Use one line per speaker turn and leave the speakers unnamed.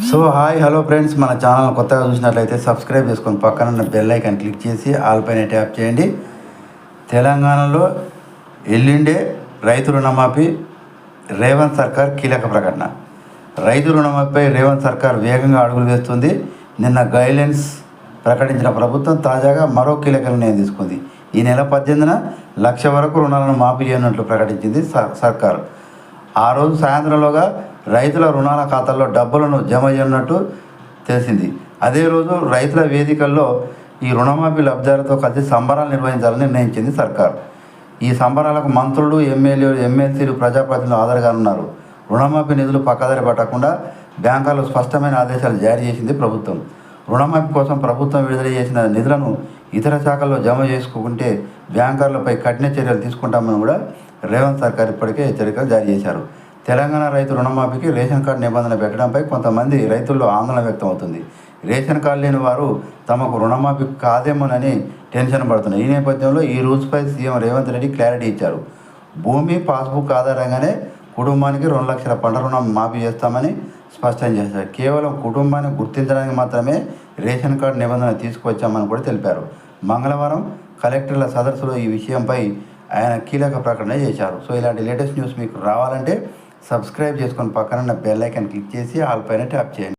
So hi hello friends, మన channel కొత్తగా చూసినట్లయితే సబ్స్క్రైబ్ చేసుకొని పక్కన ఉన్న బెల్ ఐకాన్ క్లిక్ చేసి ఆల్ పైన ట్యాప్ చేయండి. తెలంగాణలో ఎల్లుండే రైతు రుణమాఫీ రేవంత్ సర్కార్ కీలక ప్రకటన. రైతు రుణమాఫీపై రేవంత్ సర్కార్ వేగంగా అడుగులు వేస్తుంది. నిన్న గైడ్లైన్స్ ప్రకటించిన ప్రభుత్వం తాజాగా మరో కీలక నిర్ణయం తీసుకుంది. ఈ నెల 18న 1,00,000 వరకు రుణాలను మాఫీ చేయనున్నట్లు ప్రకటించింది సర్కార్. ఆ రోజు సాయంత్రంలోగా రైతుల రుణాల ఖాతాల్లో డబ్బులను జమ చేయనున్నట్టు తెలిసింది. అదే రోజు రైతుల వేదికల్లో ఈ రుణమాఫీ లబ్ధిదారులతో కలిసి సంబరాలు నిర్వహించాలని నిర్ణయించింది సర్కార్. ఈ సంబరాలకు మంత్రులు, ఎమ్మెల్యేలు, ఎమ్మెల్సీలు, ప్రజాప్రతినిధులు హాజరుగానున్నారు. రుణమాఫీ నిధులు పక్కదారి పట్టకుండా బ్యాంకర్లు స్పష్టమైన ఆదేశాలు జారీ చేసింది ప్రభుత్వం. రుణమాఫీ కోసం ప్రభుత్వం విడుదల చేసిన నిధులను ఇతర శాఖల్లో జమ చేసుకుంటే బ్యాంకర్లపై కఠిన చర్యలు తీసుకుంటామని కూడా రేవంత్ సర్కార్ ఇప్పటికే హెచ్చరికలు జారీ చేశారు. తెలంగాణ రైతు రుణమాఫీకి రేషన్ కార్డు నిబంధన పెట్టడంపై కొంతమంది రైతుల్లో ఆందోళన వ్యక్తం అవుతుంది. రేషన్ కార్డు లేని వారు తమకు రుణమాఫీ కాదేమోనని టెన్షన్ పడుతున్నారు. ఈ నేపథ్యంలో ఈ రూల్స్పై సీఎం రేవంత్ రెడ్డి క్లారిటీ ఇచ్చారు. భూమి, పాస్బుక్ ఆధారంగానే కుటుంబానికి 2 లక్షల పంట రుణం మాఫీ చేస్తామని స్పష్టం చేశారు. కేవలం కుటుంబాన్ని గుర్తించడానికి మాత్రమే రేషన్ కార్డు నిబంధన తీసుకువచ్చామని కూడా తెలిపారు. మంగళవారం కలెక్టర్ల సదస్సులో ఈ విషయంపై ఆయన కీలక ప్రకటన చేశారు. సో ఇలాంటి లేటెస్ట్ న్యూస్ మీకు రావాలంటే సబ్స్క్రైబ్ చేసుకొని పక్కన బెల్ ఐకాన్ క్లిక్ చేసి ఆల్ పైన ట్యాప్ చేయండి.